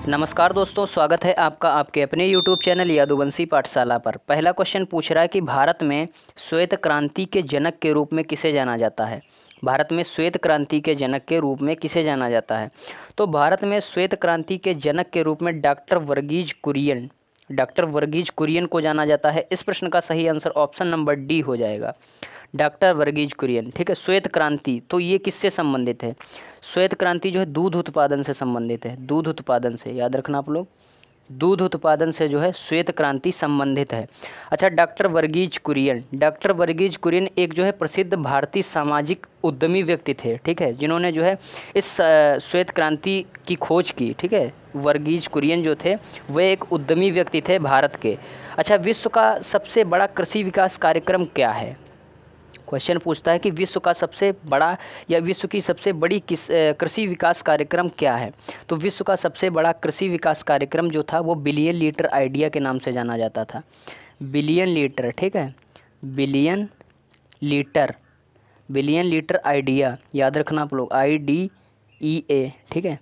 नमस्कार दोस्तों, स्वागत है आपका आपके अपने YouTube चैनल यादुवंशी पाठशाला पर। पहला क्वेश्चन पूछ रहा है कि भारत में श्वेत क्रांति के जनक के रूप में किसे जाना जाता है। भारत में श्वेत क्रांति के जनक के रूप में किसे जाना जाता है। तो भारत में श्वेत क्रांति के जनक के रूप में डॉक्टर वर्गीज कुरियन को जाना जाता है। इस प्रश्न का सही आंसर ऑप्शन नंबर डी हो जाएगा, डॉक्टर वर्गीज कुरियन। ठीक है, श्वेत क्रांति तो ये किससे संबंधित है। श्वेत क्रांति जो है दूध उत्पादन से संबंधित है, दूध उत्पादन से, याद रखना आप लोग, दूध उत्पादन से जो है श्वेत क्रांति संबंधित है। अच्छा, डॉक्टर वर्गीज कुरियन एक जो है प्रसिद्ध भारतीय सामाजिक उद्यमी व्यक्ति थे। ठीक है, जिन्होंने जो है इस श्वेत क्रांति की खोज की। ठीक है, वर्गीज कुरियन जो थे वे एक उद्यमी व्यक्ति थे भारत के। अच्छा, विश्व का सबसे बड़ा कृषि विकास कार्यक्रम क्या है। क्वेश्चन पूछता है कि विश्व का सबसे बड़ा या विश्व की सबसे बड़ी कृषि विकास कार्यक्रम क्या है। तो विश्व का सबसे बड़ा कृषि विकास कार्यक्रम जो था वो बिलियन लीटर आइडिया के नाम से जाना जाता था। बिलियन लीटर, ठीक है, बिलियन लीटर आइडिया, याद रखना आप लोग, IDEA। ठीक है,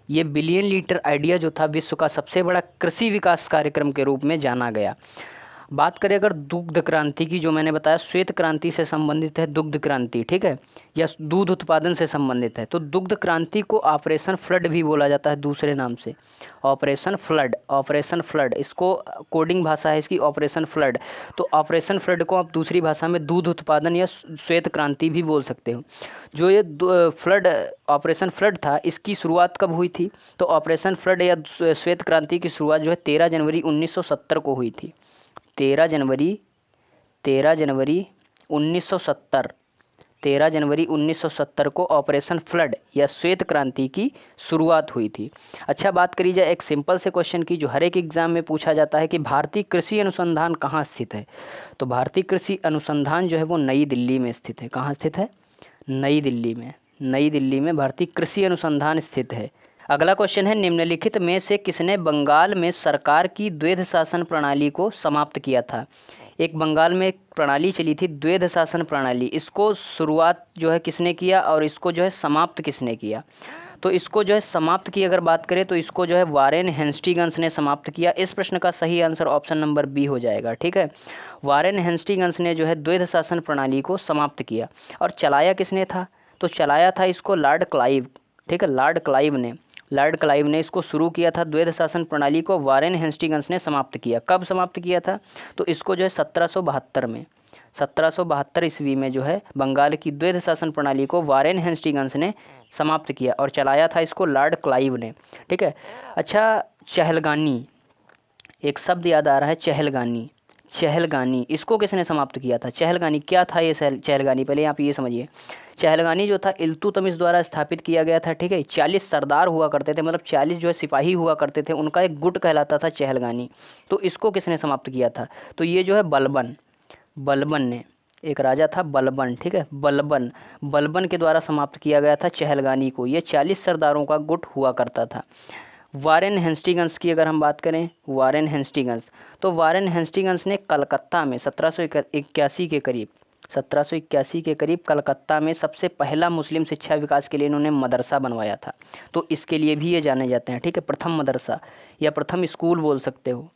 ये बिलियन लीटर आइडिया जो था विश्व का सबसे बड़ा कृषि विकास कार्यक्रम के रूप में जाना गया। बात करें अगर दुग्ध क्रांति की, जो मैंने बताया श्वेत क्रांति से संबंधित है दुग्ध क्रांति, ठीक है, या दूध उत्पादन से संबंधित है, तो दुग्ध क्रांति को ऑपरेशन फ्लड भी बोला जाता है दूसरे नाम से, ऑपरेशन फ्लड, इसको कोडिंग भाषा है इसकी ऑपरेशन फ्लड। तो ऑपरेशन फ्लड को आप दूसरी भाषा में दूध उत्पादन या श्वेत क्रांति भी बोल सकते हो। जो ये ऑपरेशन फ्लड था, इसकी शुरुआत कब हुई थी। तो ऑपरेशन फ्लड या श्वेत क्रांति की शुरुआत जो है 13 जनवरी 1970 को हुई थी। 13 जनवरी 1970 को ऑपरेशन फ्लड या श्वेत क्रांति की शुरुआत हुई थी। अच्छा, बात करी जाए एक सिंपल से क्वेश्चन की जो हर एक एग्जाम में पूछा जाता है कि भारतीय कृषि अनुसंधान कहाँ स्थित है। तो भारतीय कृषि अनुसंधान जो है वो नई दिल्ली में स्थित है। कहाँ स्थित है? नई दिल्ली में भारतीय कृषि अनुसंधान स्थित है। अगला क्वेश्चन है, निम्नलिखित में से किसने बंगाल में सरकार की द्वैध शासन प्रणाली को समाप्त किया था। एक बंगाल में एक प्रणाली चली थी द्वैध शासन प्रणाली, इसको शुरुआत जो है किसने किया और इसको जो है समाप्त किसने किया। तो इसको जो है समाप्त की अगर बात करें तो इसको जो है वारेन हेस्टिंग्स ने समाप्त किया। इस प्रश्न का सही आंसर ऑप्शन नंबर बी हो जाएगा। ठीक है, वारेन हेस्टिंग्स ने जो है द्वैध शासन प्रणाली को समाप्त किया। और चलाया किसने था। तो चलाया था इसको लॉर्ड क्लाइव। ठीक है, लॉर्ड क्लाइव ने इसको शुरू किया था, द्वैध शासन प्रणाली को वारेन हेस्टिंग्स ने समाप्त किया। कब समाप्त किया था। तो इसको जो है 1772 ईस्वी में जो है बंगाल की द्वैध शासन प्रणाली को वारेन हेस्टिंग्स ने समाप्त किया और चलाया था इसको लॉर्ड क्लाइव ने। ठीक है। अच्छा, चहलगानी, एक शब्द याद आ रहा है, चहलगानी, इसको किसने समाप्त किया था। चहलगानी क्या था ये चहलगानी, पहले आप ये समझिए। चहलगानी जो था इल्तुतमिश द्वारा स्थापित किया गया था। ठीक है, 40 सरदार हुआ करते थे, मतलब 40 जो है सिपाही हुआ करते थे, उनका एक गुट कहलाता था चहलगानी। तो इसको किसने समाप्त किया था। तो ये जो है बलबन ने, एक राजा था बलबन। ठीक है, बलबन के द्वारा समाप्त किया गया था चहलगानी को। ये 40 सरदारों का गुट हुआ करता था। वारेन हेस्टिंग्स की अगर हम बात करें, वारेन हेस्टिंग्स ने कलकत्ता में 1781 के करीब कलकत्ता में सबसे पहला मुस्लिम शिक्षा विकास के लिए इन्होंने मदरसा बनवाया था। तो इसके लिए भी ये जाने जाते हैं। ठीक है, प्रथम मदरसा या प्रथम स्कूल बोल सकते हो,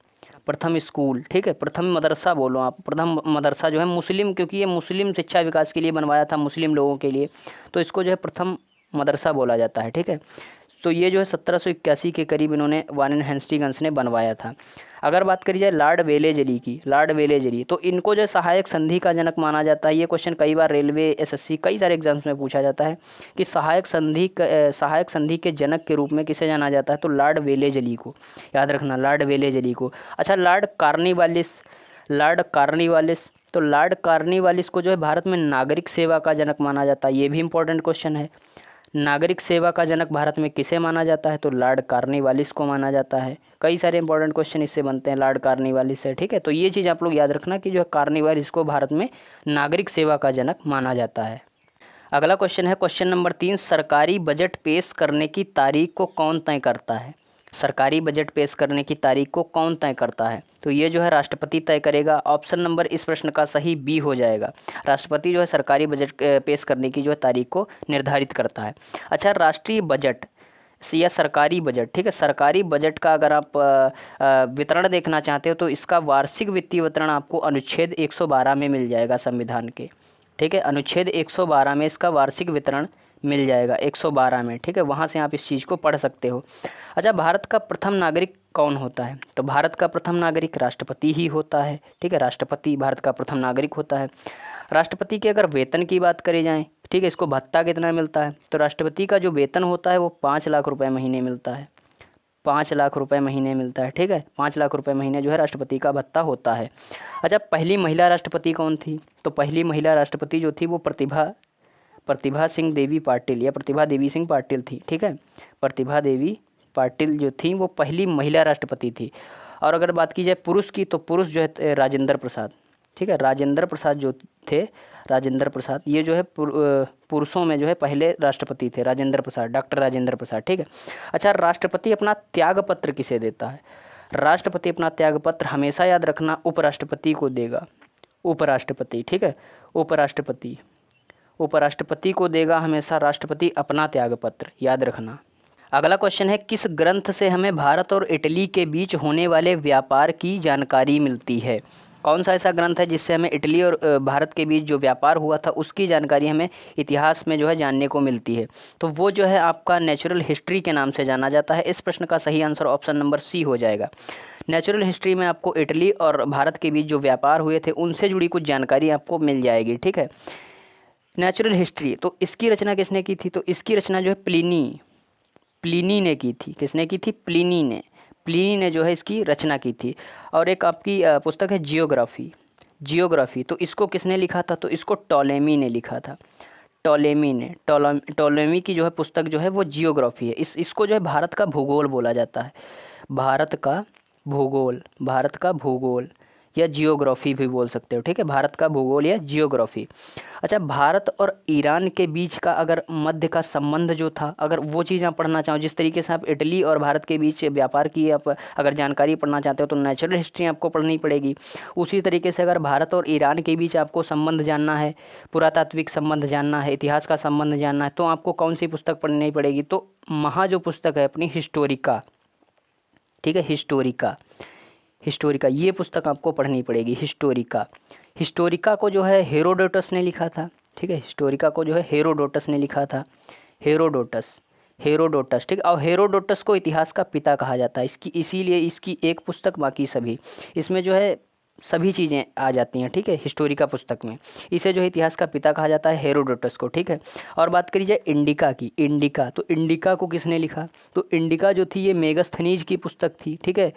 प्रथम स्कूल। ठीक है, प्रथम मदरसा बोलो आप। प्रथम मदरसा जो है मुस्लिम, क्योंकि ये मुस्लिम शिक्षा विकास के लिए बनवाया था, मुस्लिम लोगों के लिए, तो इसको जो है प्रथम मदरसा बोला जाता है। ठीक है, तो ये जो है 1781 के करीब इन्होंने वारेन हेस्टिंग्स ने बनवाया था। अगर बात करी जाए लॉर्ड वेलेजली, तो इनको जो सहायक संधि का जनक माना जाता है। ये क्वेश्चन कई बार रेलवे, SSC, कई सारे एग्जाम्स में पूछा जाता है कि सहायक संधि के जनक के रूप में किसे जाना जाता है। तो लॉर्ड वेलेजली को, याद रखना, लॉर्ड वेलेजली को। अच्छा, लॉर्ड कॉर्नवालिस, तो लॉर्ड कॉर्नवालिस को जो है भारत में नागरिक सेवा का जनक माना जाता है। ये भी इंपॉर्टेंट क्वेश्चन है। नागरिक सेवा का जनक भारत में किसे माना जाता है। तो लॉर्ड कॉर्नवालिस को माना जाता है। कई सारे इंपॉर्टेंट क्वेश्चन इससे बनते हैं लॉर्ड कॉर्नवालिस से। ठीक है, तो ये चीज़ आप लोग याद रखना कि जो है कॉर्नवालिस को भारत में नागरिक सेवा का जनक माना जाता है। अगला क्वेश्चन है क्वेश्चन नंबर 3, सरकारी बजट पेश करने की तारीख को कौन तय करता है। सरकारी बजट पेश करने की तारीख को कौन तय करता है। तो ये जो है राष्ट्रपति तय करेगा। ऑप्शन नंबर इस प्रश्न का सही बी हो जाएगा। राष्ट्रपति जो है सरकारी बजट पेश करने की जो है तारीख को निर्धारित करता है। अच्छा, राष्ट्रीय बजट या सरकारी बजट, ठीक है, सरकारी बजट का अगर आप वितरण देखना चाहते हो तो इसका वार्षिक वित्तीय वितरण आपको अनुच्छेद 112 में मिल जाएगा संविधान के, ठीक है, अनुच्छेद 112 में इसका वार्षिक वितरण मिल जाएगा 112 में, ठीक है, वहाँ से आप इस चीज़ को पढ़ सकते हो। अच्छा, भारत का प्रथम नागरिक कौन होता है? तो भारत का प्रथम नागरिक राष्ट्रपति ही होता है, ठीक है, राष्ट्रपति भारत का प्रथम नागरिक होता है। राष्ट्रपति के अगर वेतन की बात करी जाए, ठीक है, इसको भत्ता कितना मिलता है? तो राष्ट्रपति का जो वेतन होता है वो 5 लाख रुपए महीने मिलता है, 5 लाख रुपए महीने मिलता है, ठीक है, 5 लाख रुपए महीने जो है राष्ट्रपति का भत्ता होता है। अच्छा, पहली महिला राष्ट्रपति कौन थी? तो पहली महिला राष्ट्रपति जो थी वो प्रतिभा सिंह देवी पाटिल या प्रतिभा देवी सिंह पाटिल थी, ठीक है, प्रतिभा देवी पाटिल जो थी वो पहली महिला राष्ट्रपति थी। और अगर बात की जाए पुरुष की, तो पुरुष जो है राजेंद्र प्रसाद, ठीक है, राजेंद्र प्रसाद जो थे, राजेंद्र प्रसाद, ये जो है पुरुषों में जो है पहले राष्ट्रपति थे, राजेंद्र प्रसाद, डॉक्टर राजेंद्र प्रसाद, ठीक है। अच्छा, राष्ट्रपति अपना त्याग पत्र किसे देता है? राष्ट्रपति अपना त्याग पत्र हमेशा याद रखना उपराष्ट्रपति को देगा, उपराष्ट्रपति, ठीक है, उपराष्ट्रपति को देगा हमेशा राष्ट्रपति अपना त्याग पत्र, याद रखना। अगला क्वेश्चन है, किस ग्रंथ से हमें भारत और इटली के बीच होने वाले व्यापार की जानकारी मिलती है? कौन सा ऐसा ग्रंथ है जिससे हमें इटली और भारत के बीच जो व्यापार हुआ था उसकी जानकारी हमें इतिहास में जो है जानने को मिलती है? तो वो जो है आपका नेचुरल हिस्ट्री के नाम से जाना जाता है। इस प्रश्न का सही आंसर ऑप्शन नंबर सी हो जाएगा। नेचुरल हिस्ट्री में आपको इटली और भारत के बीच जो व्यापार हुए थे उनसे जुड़ी कुछ जानकारी आपको मिल जाएगी, ठीक है। नेचुरल हिस्ट्री, तो इसकी रचना किसने की थी? तो इसकी रचना जो है प्लिनी ने की थी। किसने की थी? प्लिनी ने जो है इसकी रचना की थी। और एक आपकी पुस्तक है जियोग्राफी, तो इसको किसने लिखा था? तो इसको टॉलेमी ने लिखा था, टॉलेमी की जो है पुस्तक जो है वो जियोग्राफी है। इसको जो है भारत का भूगोल बोला जाता है, भारत का भूगोल या जियोग्राफी भी बोल सकते हो, ठीक है, भारत का भूगोल या जियोग्राफी। अच्छा, भारत और ईरान के बीच का अगर मध्य का संबंध जो था, अगर वो चीज़ आप पढ़ना चाहो, जिस तरीके से आप इटली और भारत के बीच व्यापार की आप अगर जानकारी पढ़ना चाहते हो तो नेचुरल हिस्ट्री आपको पढ़नी पड़ेगी। उसी तरीके से अगर भारत और ईरान के बीच आपको संबंध जानना है, पुरातात्विक संबंध जानना है, इतिहास का संबंध जानना है, तो आपको कौन सी पुस्तक पढ़नी पड़ेगी? तो महा जो पुस्तक है अपनी हिस्टोरिका, ठीक है, हिस्टोरिका ये पुस्तक आपको पढ़नी पड़ेगी। हिस्टोरिका को जो है हेरोडोटस ने लिखा था, ठीक है, हिस्टोरिका को जो है हेरोडोटस ने लिखा था, हेरोडोटस, ठीक है। और हेरोडोटस को इतिहास का पिता कहा जाता है, इसीलिए इसकी एक पुस्तक, बाकी सभी, इसमें जो है सभी चीज़ें आ जाती हैं, ठीक है, हिस्टोरिका पुस्तक में। इसे जो है इतिहास का पिता कहा जाता है, हेरोडोटस को, ठीक है। और बात करी जाए इंडिका की, तो इंडिका को किसने लिखा? तो इंडिका जो थी ये मेगस्थनीज की पुस्तक थी, ठीक है,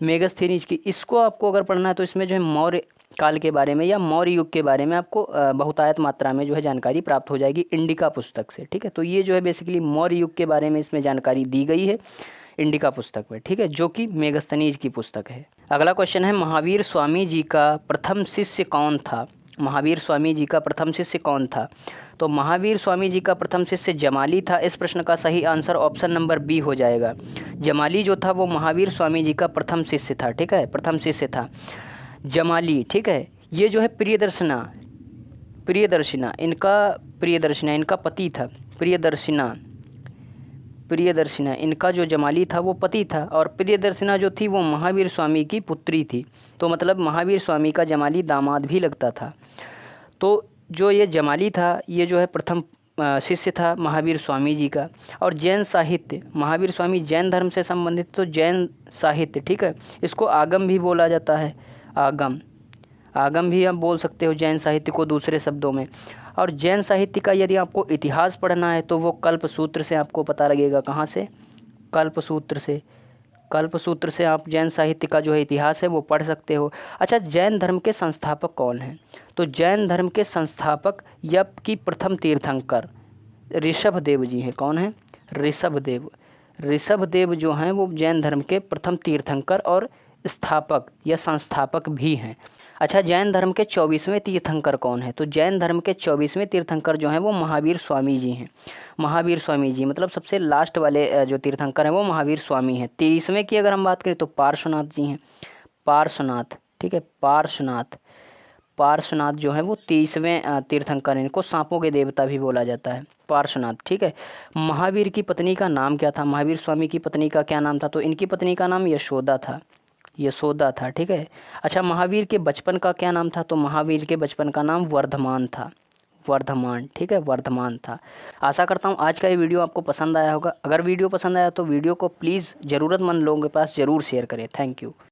मेगस्थनीज की। इसको आपको अगर पढ़ना है तो इसमें जो है मौर्य काल के बारे में या मौर्य युग के बारे में आपको बहुतायत मात्रा में जो है जानकारी प्राप्त हो जाएगी इंडिका पुस्तक से, ठीक है। तो ये जो है बेसिकली मौर्य युग के बारे में इसमें जानकारी दी गई है इंडिका पुस्तक में, ठीक है, जो कि मेगस्थनीज की पुस्तक है। अगला क्वेश्चन है, महावीर स्वामी जी का प्रथम शिष्य कौन था? महावीर स्वामी जी का प्रथम शिष्य कौन था? तो महावीर स्वामी जी का प्रथम शिष्य जमाली था। इस प्रश्न का सही आंसर ऑप्शन नंबर बी हो जाएगा। जमाली जो था वो महावीर स्वामी जी का प्रथम शिष्य था, ठीक है, प्रथम शिष्य था जमाली, ठीक है। ये जो है प्रियदर्शना इनका पति था, प्रियदर्शना इनका जो जमाली था वो पति था, और प्रियदर्शना जो थी वो महावीर स्वामी की पुत्री थी। तो मतलब महावीर स्वामी का जमाली दामाद भी लगता था। तो जो ये जमाली था ये जो है प्रथम शिष्य था महावीर स्वामी जी का। और जैन साहित्य, महावीर स्वामी जैन धर्म से संबंधित, तो जैन साहित्य, ठीक है, इसको आगम भी बोला जाता है, आगम भी आप बोल सकते हो जैन साहित्य को दूसरे शब्दों में। और जैन साहित्य का यदि आपको इतिहास पढ़ना है तो वो कल्पसूत्र से आपको पता लगेगा। कहाँ से? कल्पसूत्र से आप जैन साहित्य का जो है इतिहास है वो पढ़ सकते हो। अच्छा, जैन धर्म के संस्थापक कौन हैं? तो जैन धर्म के संस्थापक या की प्रथम तीर्थंकर ऋषभदेव जी हैं। कौन है? ऋषभदेव जो हैं वो जैन धर्म के प्रथम तीर्थंकर और स्थापक या संस्थापक भी हैं। अच्छा, जैन धर्म के 24वें तीर्थंकर कौन है? तो जैन धर्म के 24वें तीर्थंकर जो हैं वो महावीर स्वामी जी हैं। महावीर स्वामी जी मतलब सबसे लास्ट वाले जो तीर्थंकर हैं वो महावीर स्वामी हैं। 23वें की अगर हम बात करें तो पार्श्वनाथ जी हैं, पार्श्वनाथ, ठीक है, पार्श्वनाथ जो है वो 23वें तीर्थंकर, इनको सांपों के देवता भी बोला जाता है, पार्श्वनाथ। ठीक है। महावीर की पत्नी का नाम क्या था? महावीर स्वामी की पत्नी का क्या नाम था? तो इनकी पत्नी का नाम यशोदा था, यशोदा था। ठीक है। अच्छा, महावीर के बचपन का क्या नाम था? तो महावीर के बचपन का नाम वर्धमान था, वर्धमान। ठीक है, वर्धमान था। आशा करता हूँ आज का ये वीडियो आपको पसंद आया होगा। अगर वीडियो पसंद आया तो वीडियो को प्लीज़ ज़रूरतमंद लोगों के पास ज़रूर शेयर करें। Thank you.